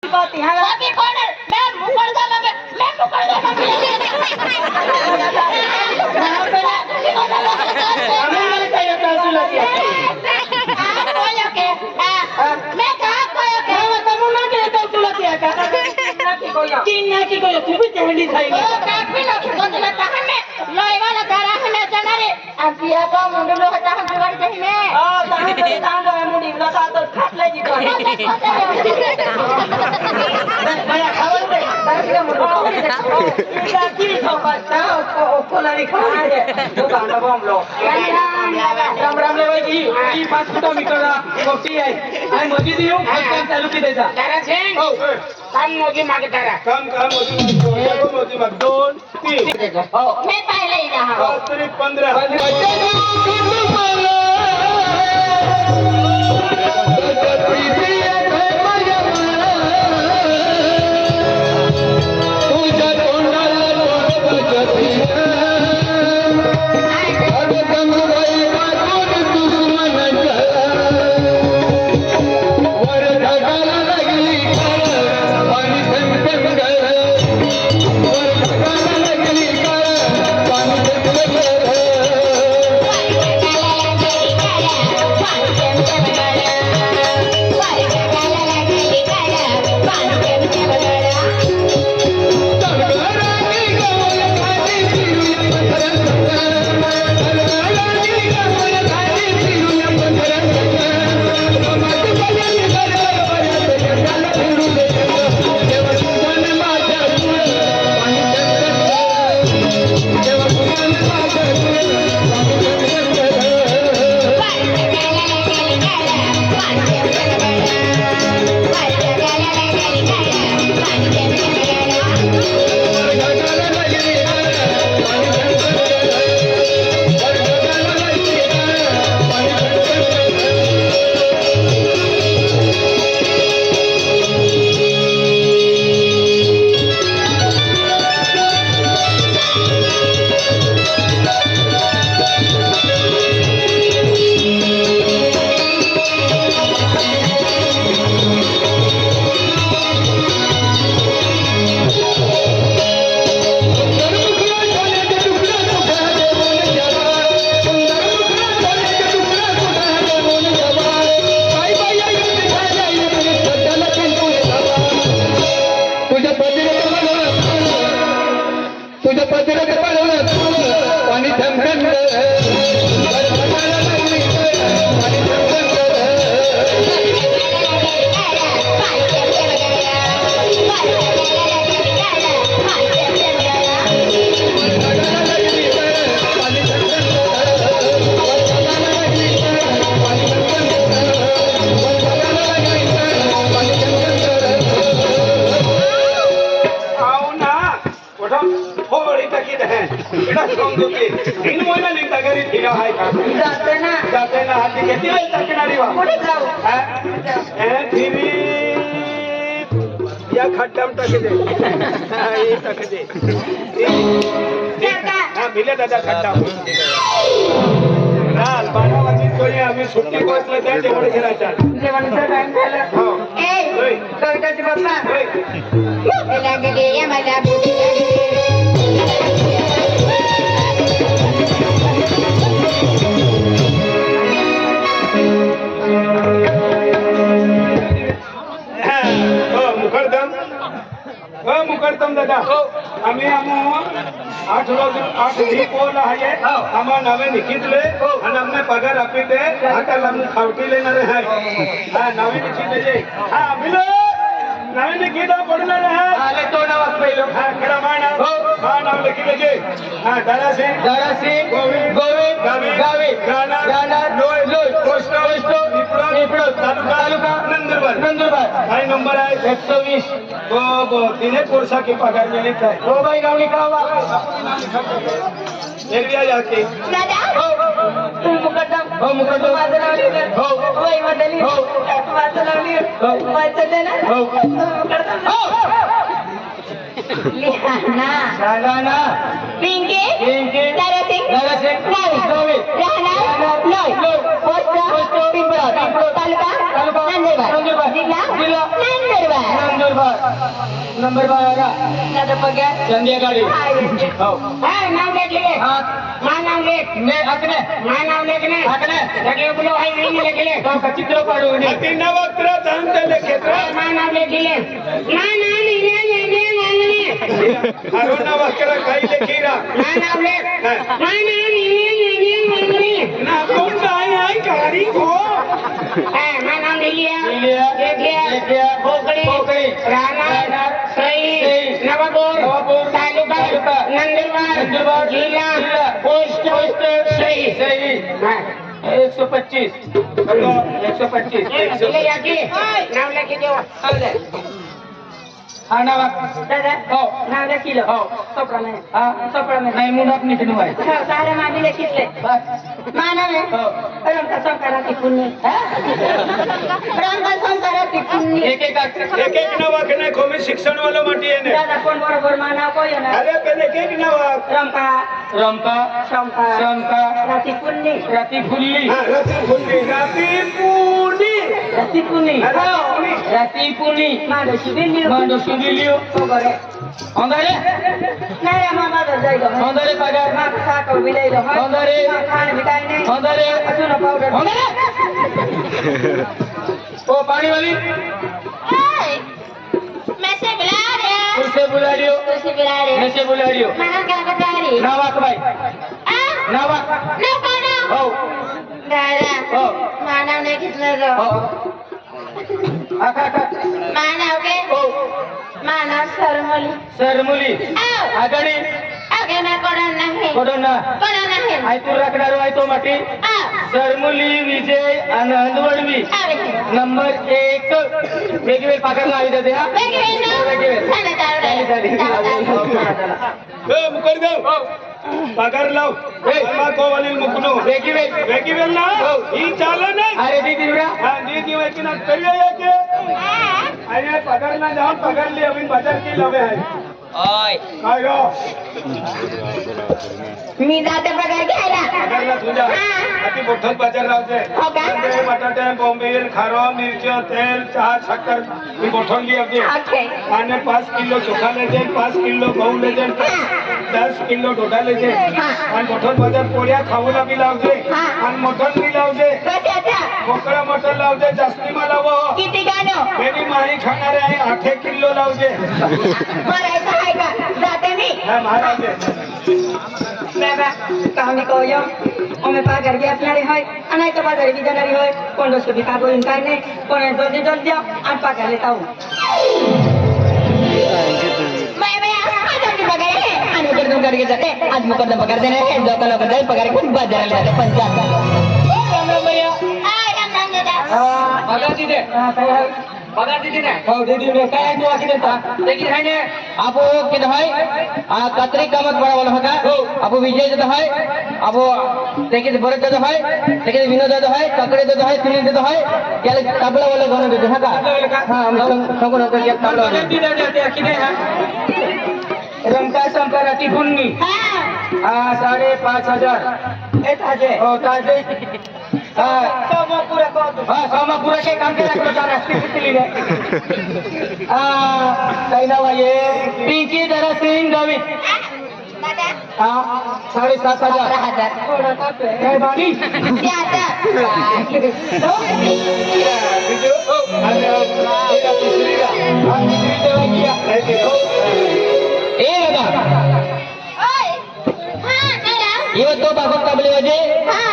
बाती हाँ बाकी कौन है मैं मुकर दा मैं मुकर दा हमें नहीं चाहिए तासु लगी कोयो के मैं कहा कोयो के मैं तुम ना के तासु लगी है क्या किन्ना की कोयो तू भी चहली खाएगी ओ काफी लोग को तो ताहन में लोई वाला तारा हमें चनारे असिया का मुंडो लो हटा हम गाड़ी दही में हां ताहन तो तांग है मुंडी ना सा तो खाट ले जी तो भैया खावल दे ताकि मुंडो इला की तो पता को लारी खा दे तो गाना बम लो राम राम ले भाई जी 5 किलोमीटर गोटी है आई मोदी दियो काम चालू की देता तारा सिंह काम मोदी मागे तारा काम मोदी मग 2 3 मैं पहले ही रहा 15 या खड्डाम टाक दे ये टाक दे हां मिले दादा खड्डा लाल 12 वाजता कोणी आम्ही सुट्टी पोहोचले त्या जेवण करायचं जेवणचा टाइम झाला हो ए कविताचे पप्पा लागले या मला बुद्धी मुकरदम दादा आम्ही 8 पोल आहे आम्हाला नवे निकितले आणि आम्ही पगार आपी दे आता लामू खावटी लेणार आहे हा नवे निकितले हा मिलो नवे निकिता पडणार आहे आले तो नाव पहिलो हा खरा माना हा नाव लिखिले हा दारासिंग गोविंद गावी गाना लोय पोस्ट निपडो तालुका नंदुरबार काय नंबर आहे 120 हो तिने कोर्सा की पगार मिली काय हो भाई गावली कावा एरिया जाके दादा तुम मुकद्दम माझं नाव लिहिलं हो वय बदलली हो माझं नाव लिहिलं वाचलं ना हो लिहाना राणा पिंकी पिंकी तारासिंग तारासिंग गावी राहणार लोय पोस्ट पिंपळा तालुका नंदुरबार जिल्हा नंदुरबार नंबर 12 दादा पगार संध्याकाळी हो हा नाव लेखले हा मा नाव लेख ने अकने मा नाव लेखने अकने लगे बोलो हाय नहीं लेखले तो का चित्र पाडू ने अति नवक्र दंत क्षेत्र मा नाव लेखले मा नाव लेखले हरो नवक्र काही लेखीरा मा नाव लेख मा नाव लेखले ना कोण काय आहे कारी हो मा नाव लिया लेखिया पोकळी राणा सई नवापूर तालुका नंदुरबार जिल्हा पोस्ट सई सही 125 नाव लेखी देवा हा नावा दादा हो नाव लेखिलो हो सोपरा नाही हा सोपरा नाही नाही मुंडात निघून बाय सारे माझे लेखितले मानव हो रंग संकाराती पुण्य रंग संकाराती पुण्य एक एक नवक कोमी शिक्षण वाला माटी आहे दादा कोण बरोबर मानाव कोय ना अरे पहिले एक नवक रंका शंका राती पुण्य राती फुल्ली राती फुल्ली राती पुनी राती पुण्य राती पुनी मांडो शिबिलियो मांडो सुबिलियो बरे अंधारे नाही मामा जायलो अंधारे पगार मा साको विलेलो अंधारे खाण बिकाय नाही अंधारे अजून पावडर अंधारे ओ पानी वाली मैं से बुला रहा तुझसे बुला लियो तुझसे बुला रहे मैं से बुला लियो माना क्या बता रही नावाक भाई आ नावाक ना पाना हो दादा हो मानव ने कितने दो हो आका मानव के हो मानव सरमली सरमुली आओ आगणी आगे ना कोण नाही कोडोना कोण नाही आय तू राखणार आहे तो माटी आ सरमुली विजय आनंद वडवी आवे नंबर 1 वेगवेगळे पगार लावी देते हा वेगवेगळे मुकरदेव पगार लाव को वलील मुकनो वेगवेगळे वेगी वेल ना ही चालन नाही अरे दीदी उडा हां दीदी वेकी ना करियो येके अरे पगार ना जाऊन पगार ले अभी बाजार की लवे आहे ओय काय गो मी जाते पगार घ्यायला पगार ना तुझ्या अति मोठं बाजार लावते हो का? कांदे, बटाटे बोंबील खारो मिरची तेल चहा शक्कर मी मोठं ली अगदी ओके आणि 5 किलो चोखा लेजे 5 किलो गहू लेजे 10 किलो डोडा लेजे आणि मोठं बाजार पोळ्या खाऊला बी लावते आणि मोठं बी लावते कशाचा कोकळा मटण लावते जास्ती मला व किती गाणं मेरी माही खाणारे आहे 8 किलो लावते मरायचं आहे का जाते मी हा महाराज बाबा कहानी कोयो ओमे पागर भी अपनारी होय अनाय तो बाजार भी जाणारी होय कोण दोस्त भी कागो इनकार नाही कोण जल्दी जल्दी आणि पागर लेता हूं मैं आज आपकी पगार है आणि मुकदम करके जाते आज मुकदम पगार देणे आहे जो लोक जाईल पगार खूप बाजाराला जाते 55 आय राम दादा पगार दीदे पगार दीदी ने हो दीदी ने काय तू आकी देता देखी है ने आपो कित है आ कतरी कामत बड़ा वाला होगा आपो विजय जद है आपो देखिए भरत जद है देखिए विनोद जद है ककड़े जद है सुनील जद है क्या तबला वाला गाना दे है का हां हम सबको नौकर के तबला वाला दीदी देते आकी ने रंका संकराती पुन्नी हां 5,500 ए ताजे ओ ताजे सब पूरा कर दो हाँ सामा पूरा के काम के रखो जा रास्ते पिछली ने कहीं ना ये पिंकी जरा सिंह गावित दादा हाँ 7,500 थोड़ा कापे मेहरबानी दादा ए दादा ओए हां दादा ಇವತ್ತು ಬಾಬಾ ಕಬಲಿ ವಜೆ हां